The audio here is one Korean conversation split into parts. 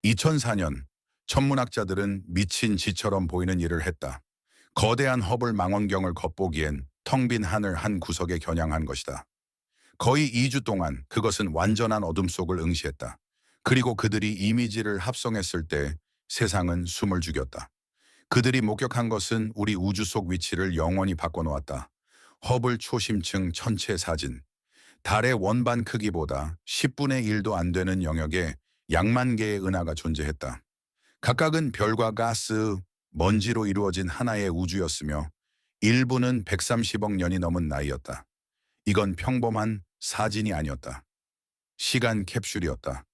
2004년 천문학자들은 미친 지처럼 보이는 일을 했다. 거대한 허블 망원경을 겉보기엔 텅 빈 하늘 한 구석에 겨냥한 것이다. 거의 2주 동안 그것은 완전한 어둠 속을 응시했다. 그리고 그들이 이미지를 합성했을 때 세상은 숨을 죽였다. 그들이 목격한 것은 우리 우주 속 위치를 영원히 바꿔놓았다. 허블 초심층 천체 사진. 달의 원반 크기보다 10분의 1도 안 되는 영역에 양만 개의 은하가 존재했다. 각각은 별과 가스, 먼지로 이루어진 하나의 우주였으며 일부는 130억 년이 넘은 나이였다. 이건 평범한 사진이 아니었다. 시간 캡슐이었다.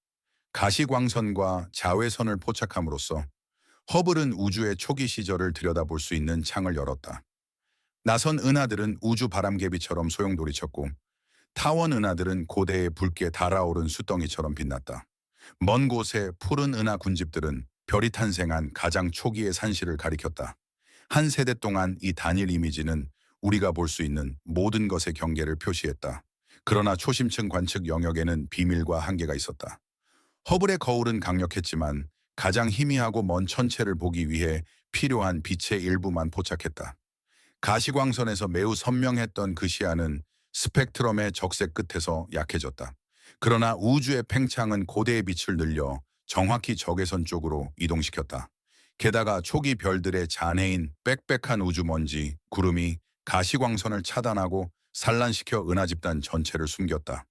가시광선과 자외선을 포착함으로써 허블은 우주의 초기 시절을 들여다볼 수 있는 창을 열었다. 나선 은하들은 우주 바람개비처럼 소용돌이쳤고 타원 은하들은 고대의 붉게 달아오른 숫덩이처럼 빛났다. 먼 곳의 푸른 은하 군집들은 별이 탄생한 가장 초기의 산실을 가리켰다. 한 세대 동안 이 단일 이미지는 우리가 볼 수 있는 모든 것의 경계를 표시했다. 그러나 초심층 관측 영역에는 비밀과 한계가 있었다. 허블의 거울은 강력했지만 가장 희미하고 먼 천체를 보기 위해 필요한 빛의 일부만 포착했다. 가시광선에서 매우 선명했던 그 시야는 스펙트럼의 적색 끝에서 약해졌다. 그러나 우주의 팽창은 고대의 빛을 늘려 정확히 적외선 쪽으로 이동시켰다. 게다가 초기 별들의 잔해인 빽빽한 우주먼지, 구름이 가시광선을 차단하고 산란시켜 은하 집단 전체를 숨겼다.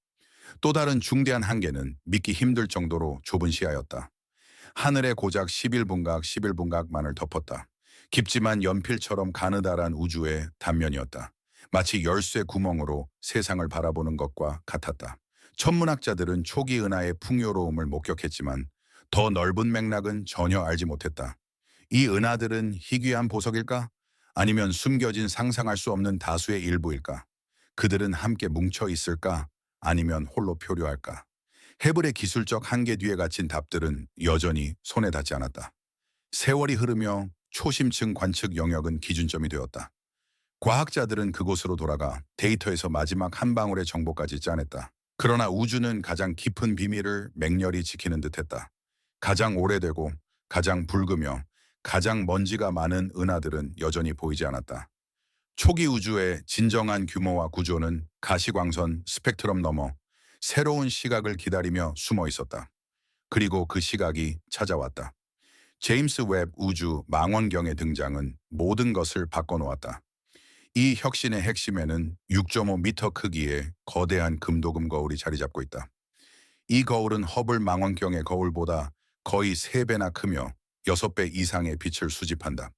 또 다른 중대한 한계는 믿기 힘들 정도로 좁은 시야였다. 하늘의 고작 11분각, 11분각만을 덮었다. 깊지만 연필처럼 가느다란 우주의 단면이었다. 마치 열쇠 구멍으로 세상을 바라보는 것과 같았다. 천문학자들은 초기 은하의 풍요로움을 목격했지만 더 넓은 맥락은 전혀 알지 못했다. 이 은하들은 희귀한 보석일까? 아니면 숨겨진 상상할 수 없는 다수의 일부일까? 그들은 함께 뭉쳐 있을까? 아니면 홀로 표류할까? 헤블의 기술적 한계 뒤에 갇힌 답들은 여전히 손에 닿지 않았다. 세월이 흐르며 초심층 관측 영역은 기준점이 되었다. 과학자들은 그곳으로 돌아가 데이터에서 마지막 한 방울의 정보까지 짜냈다. 그러나 우주는 가장 깊은 비밀을 맹렬히 지키는 듯했다. 가장 오래되고 가장 붉으며 가장 먼지가 많은 은하들은 여전히 보이지 않았다. 초기 우주의 진정한 규모와 구조는 가시광선 스펙트럼 너머 새로운 시각을 기다리며 숨어 있었다. 그리고 그 시각이 찾아왔다. 제임스 웹 우주 망원경의 등장은 모든 것을 바꿔놓았다. 이 혁신의 핵심에는 6.5m 크기의 거대한 금도금 거울이 자리 잡고 있다. 이 거울은 허블 망원경의 거울보다 거의 3배나 크며 6배 이상의 빛을 수집한다.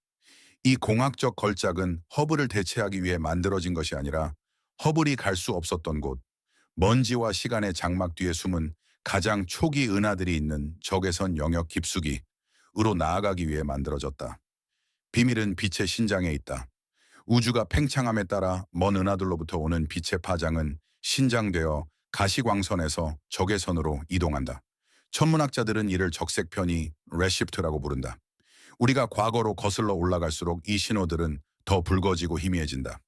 이 공학적 걸작은 허블을 대체하기 위해 만들어진 것이 아니라 허블이 갈 수 없었던 곳, 먼지와 시간의 장막 뒤에 숨은 가장 초기 은하들이 있는 적외선 영역 깊숙이으로 나아가기 위해 만들어졌다. 비밀은 빛의 신장에 있다. 우주가 팽창함에 따라 먼 은하들로부터 오는 빛의 파장은 신장되어 가시광선에서 적외선으로 이동한다. 천문학자들은 이를 적색편이 레시프트라고 부른다. 우리가 과거로 거슬러 올라갈수록 이 신호들은 더 붉어지고 희미해진다.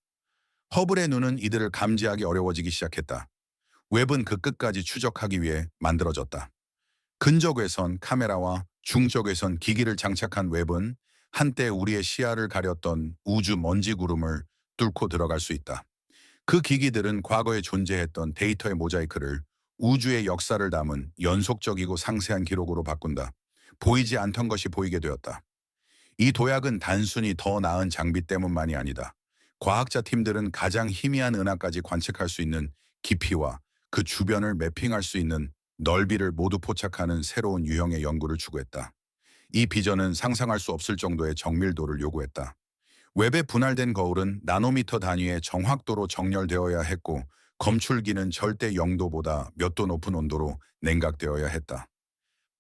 허블의 눈은 이들을 감지하기 어려워지기 시작했다. 웹은 그 끝까지 추적하기 위해 만들어졌다. 근적외선 카메라와 중적외선 기기를 장착한 웹은 한때 우리의 시야를 가렸던 우주 먼지 구름을 뚫고 들어갈 수 있다. 그 기기들은 과거에 존재했던 데이터의 모자이크를 우주의 역사를 담은 연속적이고 상세한 기록으로 바꾼다. 보이지 않던 것이 보이게 되었다. 이 도약은 단순히 더 나은 장비 때문만이 아니다. 과학자 팀들은 가장 희미한 은하까지 관측할 수 있는 깊이와 그 주변을 매핑할 수 있는 넓이를 모두 포착하는 새로운 유형의 연구를 추구했다. 이 비전은 상상할 수 없을 정도의 정밀도를 요구했다. 웹에 분할된 거울은 나노미터 단위의 정확도로 정렬되어야 했고 검출기는 절대 0도보다 몇 도 높은 온도로 냉각되어야 했다.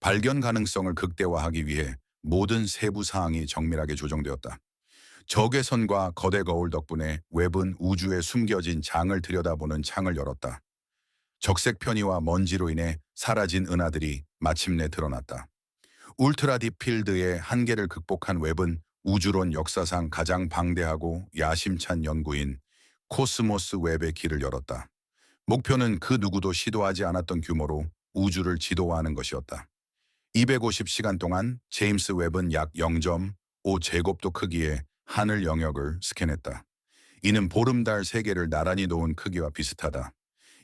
발견 가능성을 극대화하기 위해 모든 세부 사항이 정밀하게 조정되었다. 적외선과 거대 거울 덕분에 웹은 우주에 숨겨진 장을 들여다보는 창을 열었다. 적색 편의와 먼지로 인해 사라진 은하들이 마침내 드러났다. 울트라 딥필드의 한계를 극복한 웹은 우주론 역사상 가장 방대하고 야심찬 연구인 코스모스 웹의 길을 열었다. 목표는 그 누구도 시도하지 않았던 규모로 우주를 지도화하는 것이었다. 250시간 동안 제임스 웹은 약 0.5제곱도 크기의 하늘 영역을 스캔했다. 이는 보름달 3개를 나란히 놓은 크기와 비슷하다.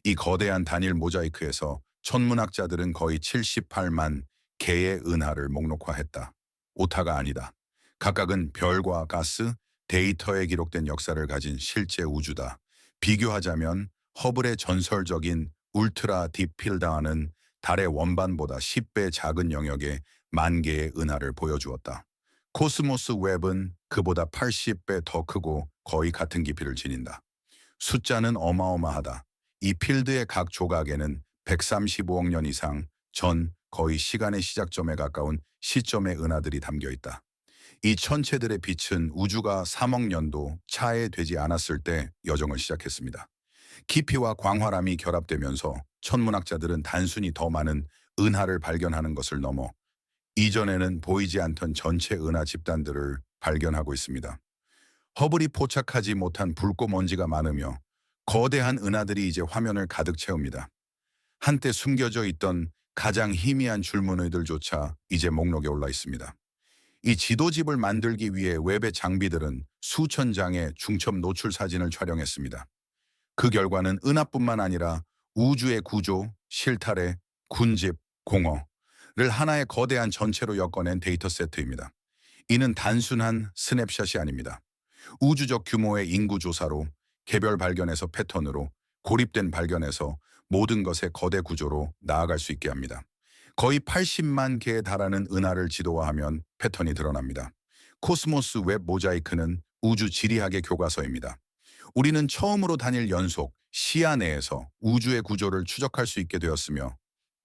이 거대한 단일 모자이크에서 천문학자들은 거의 78만 개의 은하를 목록화했다. 오타가 아니다. 각각은 별과 가스, 데이터에 기록된 역사를 가진 실제 우주다. 비교하자면 허블의 전설적인 울트라 딥필다는 달의 원반보다 10배 작은 영역에 만 개의 은하를 보여주었다. 코스모스 웹은 그보다 80배 더 크고 거의 같은 깊이를 지닌다. 숫자는 어마어마하다. 이 필드의 각 조각에는 135억 년 이상 전 거의 시간의 시작점에 가까운 시점의 은하들이 담겨 있다. 이 천체들의 빛은 우주가 3억 년도 차에 되지 않았을 때 여정을 시작했습니다. 깊이와 광활함이 결합되면서 천문학자들은 단순히 더 많은 은하를 발견하는 것을 넘어 이전에는 보이지 않던 전체 은하 집단들을 발견하고 있습니다. 허블이 포착하지 못한 붉고 먼지가 많으며 거대한 은하들이 이제 화면을 가득 채웁니다. 한때 숨겨져 있던 가장 희미한 줄무늬들조차 이제 목록에 올라 있습니다. 이 지도집을 만들기 위해 웹의 장비들은 수천 장의 중첩 노출 사진을 촬영했습니다. 그 결과는 은하뿐만 아니라 우주의 구조, 실타래, 군집, 공허를 하나의 거대한 전체로 엮어낸 데이터 세트입니다. 이는 단순한 스냅샷이 아닙니다. 우주적 규모의 인구 조사로, 개별 발견에서 패턴으로, 고립된 발견에서 모든 것의 거대 구조로 나아갈 수 있게 합니다. 거의 80만 개에 달하는 은하를 지도화하면 패턴이 드러납니다. 코스모스 웹 모자이크는 우주 지리학의 교과서입니다. 우리는 처음으로 단일 연속, 시야 내에서 우주의 구조를 추적할 수 있게 되었으며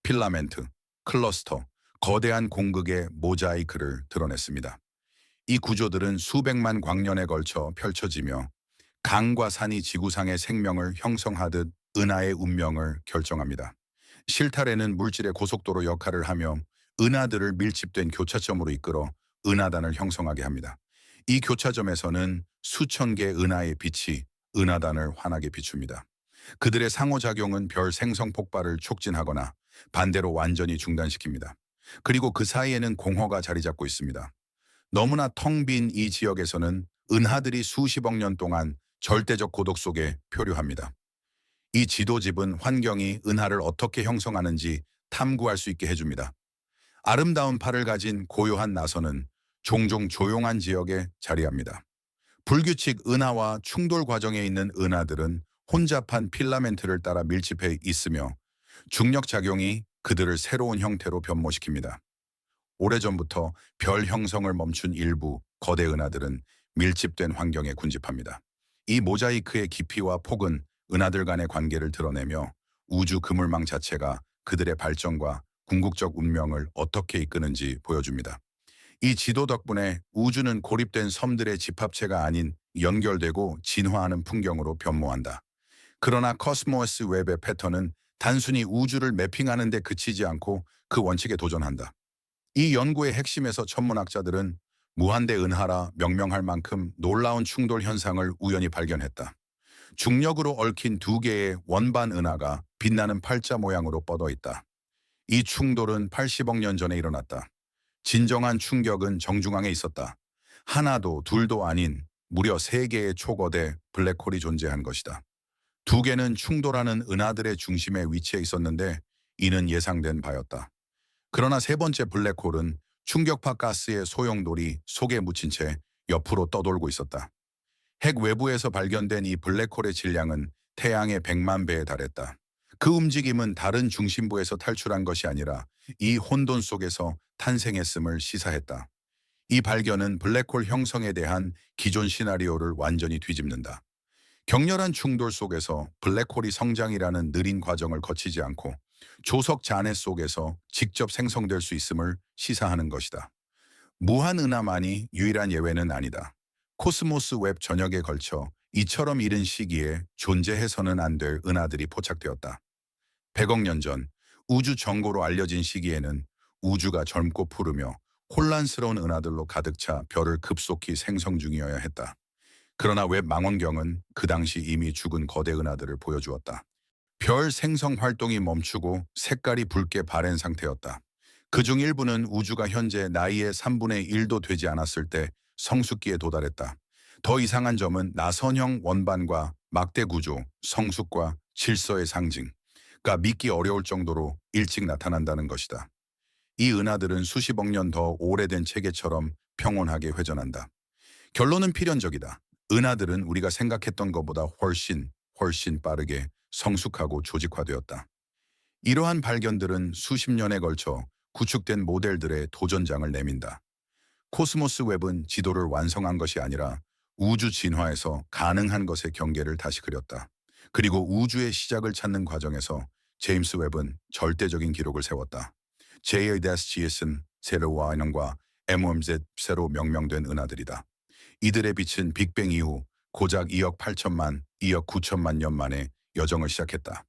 필라멘트, 클러스터, 거대한 공극의 모자이크를 드러냈습니다. 이 구조들은 수백만 광년에 걸쳐 펼쳐지며 강과 산이 지구상의 생명을 형성하듯 은하의 운명을 결정합니다. 실타래는 물질의 고속도로 역할을 하며 은하들을 밀집된 교차점으로 이끌어 은하단을 형성하게 합니다. 이 교차점에서는 수천 개의 은하의 빛이 은하단을 환하게 비춥니다. 그들의 상호작용은 별 생성 폭발을 촉진하거나 반대로 완전히 중단시킵니다. 그리고 그 사이에는 공허가 자리 잡고 있습니다. 너무나 텅 빈 이 지역에서는 은하들이 수십억 년 동안 절대적 고독 속에 표류합니다. 이 지도집은 환경이 은하를 어떻게 형성하는지 탐구할 수 있게 해줍니다. 아름다운 팔을 가진 고요한 나선은 종종 조용한 지역에 자리합니다. 불규칙 은하와 충돌 과정에 있는 은하들은 혼잡한 필라멘트를 따라 밀집해 있으며 중력 작용이 그들을 새로운 형태로 변모시킵니다. 오래전부터 별 형성을 멈춘 일부 거대 은하들은 밀집된 환경에 군집합니다. 이 모자이크의 깊이와 폭은 은하들 간의 관계를 드러내며 우주 그물망 자체가 그들의 발전과 궁극적 운명을 어떻게 이끄는지 보여줍니다. 이 지도 덕분에 우주는 고립된 섬들의 집합체가 아닌 연결되고 진화하는 풍경으로 변모한다. 그러나 코스모스 웹의 패턴은 단순히 우주를 매핑하는 데 그치지 않고 그 원칙에 도전한다. 이 연구의 핵심에서 천문학자들은 무한대 은하라 명명할 만큼 놀라운 충돌 현상을 우연히 발견했다. 중력으로 얽힌 두 개의 원반 은하가 빛나는 팔자 모양으로 뻗어 있다. 이 충돌은 80억 년 전에 일어났다. 진정한 충격은 정중앙에 있었다. 하나도 둘도 아닌 무려 3개의 초거대 블랙홀이 존재한 것이다. 두 개는 충돌하는 은하들의 중심에 위치해 있었는데 이는 예상된 바였다. 그러나 세 번째 블랙홀은 충격파 가스의 소용돌이 속에 묻힌 채 옆으로 떠돌고 있었다. 핵 외부에서 발견된 이 블랙홀의 질량은 태양의 100만 배에 달했다. 그 움직임은 다른 중심부에서 탈출한 것이 아니라 이 혼돈 속에서 탄생했음을 시사했다. 이 발견은 블랙홀 형성에 대한 기존 시나리오를 완전히 뒤집는다. 격렬한 충돌 속에서 블랙홀이 성장이라는 느린 과정을 거치지 않고 조석 잔해 속에서 직접 생성될 수 있음을 시사하는 것이다. 무한은하만이 유일한 예외는 아니다. 코스모스 웹 전역에 걸쳐 이처럼 이른 시기에 존재해서는 안 될 은하들이 포착되었다. 100억 년 전 우주 정고로 알려진 시기에는 우주가 젊고 푸르며 혼란스러운 은하들로 가득 차 별을 급속히 생성 중이어야 했다. 그러나 웹 망원경은 그 당시 이미 죽은 거대 은하들을 보여주었다. 별 생성 활동이 멈추고 색깔이 붉게 바랜 상태였다. 그중 일부는 우주가 현재 나이의 3분의 1도 되지 않았을 때 성숙기에 도달했다. 더 이상한 점은 나선형 원반과 막대 구조, 성숙과 질서의 상징가 믿기 어려울 정도로 일찍 나타난다는 것이다. 이 은하들은 수십억 년 더 오래된 체계처럼 평온하게 회전한다. 결론은 필연적이다. 은하들은 우리가 생각했던 것보다 훨씬 빠르게 성숙하고 조직화되었다. 이러한 발견들은 수십 년에 걸쳐 구축된 모델들의 도전장을 내민다. 코스모스 웹은 지도를 완성한 것이 아니라 우주 진화에서 가능한 것의 경계를 다시 그렸다. 그리고 우주의 시작을 찾는 과정에서 제임스 웹은 절대적인 기록을 세웠다. JADS-GS는 세르와 인원과 MOMZ 새로 명명된 은하들이다. 이들의 빛은 빅뱅 이후 고작 2억 8천만, 2억 9천만 년 만에 여정을 시작했다.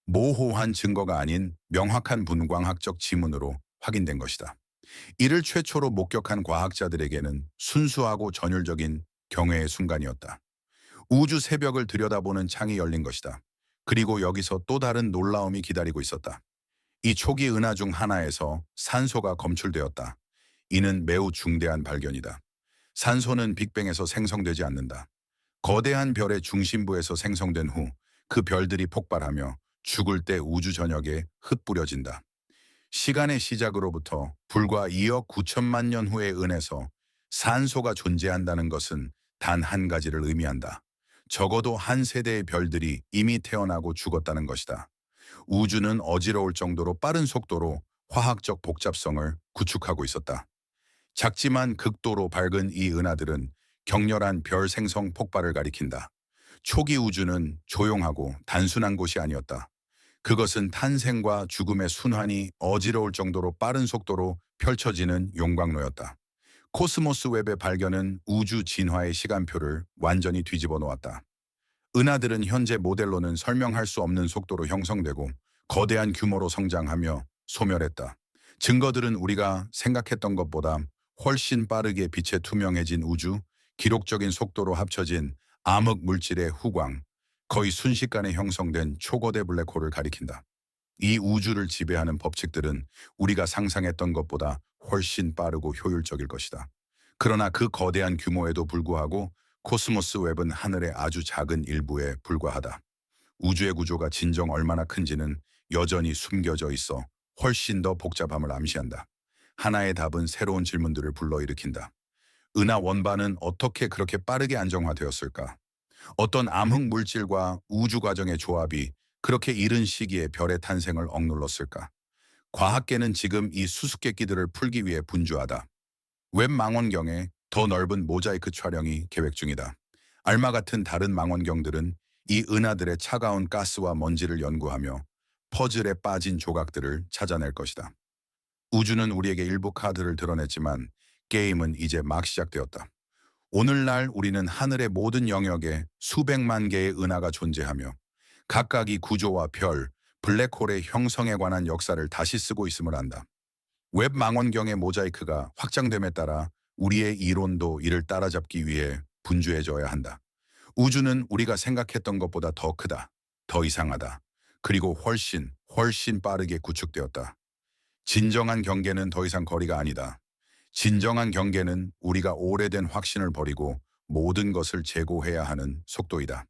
모호한 증거가 아닌 명확한 분광학적 지문으로 확인된 것이다. 이를 최초로 목격한 과학자들에게는 순수하고 전율적인 경외의 순간이었다. 우주 새벽을 들여다보는 창이 열린 것이다. 그리고 여기서 또 다른 놀라움이 기다리고 있었다. 이 초기 은하 중 하나에서 산소가 검출되었다. 이는 매우 중대한 발견이다. 산소는 빅뱅에서 생성되지 않는다. 거대한 별의 중심부에서 생성된 후 그 별들이 폭발하며 죽을 때 우주 전역에 흩뿌려진다. 시간의 시작으로부터 불과 2억 9천만 년 후의 은에서 산소가 존재한다는 것은 단 한 가지를 의미한다. 적어도 한 세대의 별들이 이미 태어나고 죽었다는 것이다. 우주는 어지러울 정도로 빠른 속도로 화학적 복잡성을 구축하고 있었다. 작지만 극도로 밝은 이 은하들은 격렬한 별 생성 폭발을 가리킨다. 초기 우주는 조용하고 단순한 곳이 아니었다. 그것은 탄생과 죽음의 순환이 어지러울 정도로 빠른 속도로 펼쳐지는 용광로였다. 코스모스 웹의 발견은 우주 진화의 시간표를 완전히 뒤집어 놓았다. 은하들은 현재 모델로는 설명할 수 없는 속도로 형성되고 거대한 규모로 성장하며 소멸했다. 증거들은 우리가 생각했던 것보다 훨씬 빠르게 빛에 투명해진 우주, 기록적인 속도로 합쳐진 암흑 물질의 후광, 거의 순식간에 형성된 초거대 블랙홀을 가리킨다. 이 우주를 지배하는 법칙들은 우리가 상상했던 것보다 훨씬 빠르고 효율적일 것이다. 그러나 그 거대한 규모에도 불구하고 코스모스 웹은 하늘의 아주 작은 일부에 불과하다. 우주의 구조가 진정 얼마나 큰지는 여전히 숨겨져 있어 훨씬 더 복잡함을 암시한다. 하나의 답은 새로운 질문들을 불러일으킨다. 은하 원반은 어떻게 그렇게 빠르게 안정화되었을까? 어떤 암흑 물질과 우주 과정의 조합이 그렇게 이른 시기에 별의 탄생을 억눌렀을까? 과학계는 지금 이 수수께끼들을 풀기 위해 분주하다. 웹 망원경에 더 넓은 모자이크 촬영이 계획 중이다. 알마 같은 다른 망원경들은 이 은하들의 차가운 가스와 먼지를 연구하며 퍼즐에 빠진 조각들을 찾아낼 것이다. 우주는 우리에게 일부 카드를 드러냈지만 게임은 이제 막 시작되었다. 오늘날 우리는 하늘의 모든 영역에 수백만 개의 은하가 존재하며 각각이 구조와 별, 블랙홀의 형성에 관한 역사를 다시 쓰고 있음을 안다. 웹 망원경의 모자이크가 확장됨에 따라 우리의 이론도 이를 따라잡기 위해 분주해져야 한다. 우주는 우리가 생각했던 것보다 더 크다, 더 이상하다, 그리고 훨씬 빠르게 구축되었다. 진정한 경계는 더 이상 거리가 아니다. 진정한 경계는 우리가 오래된 확신을 버리고 모든 것을 재고해야 하는 속도이다.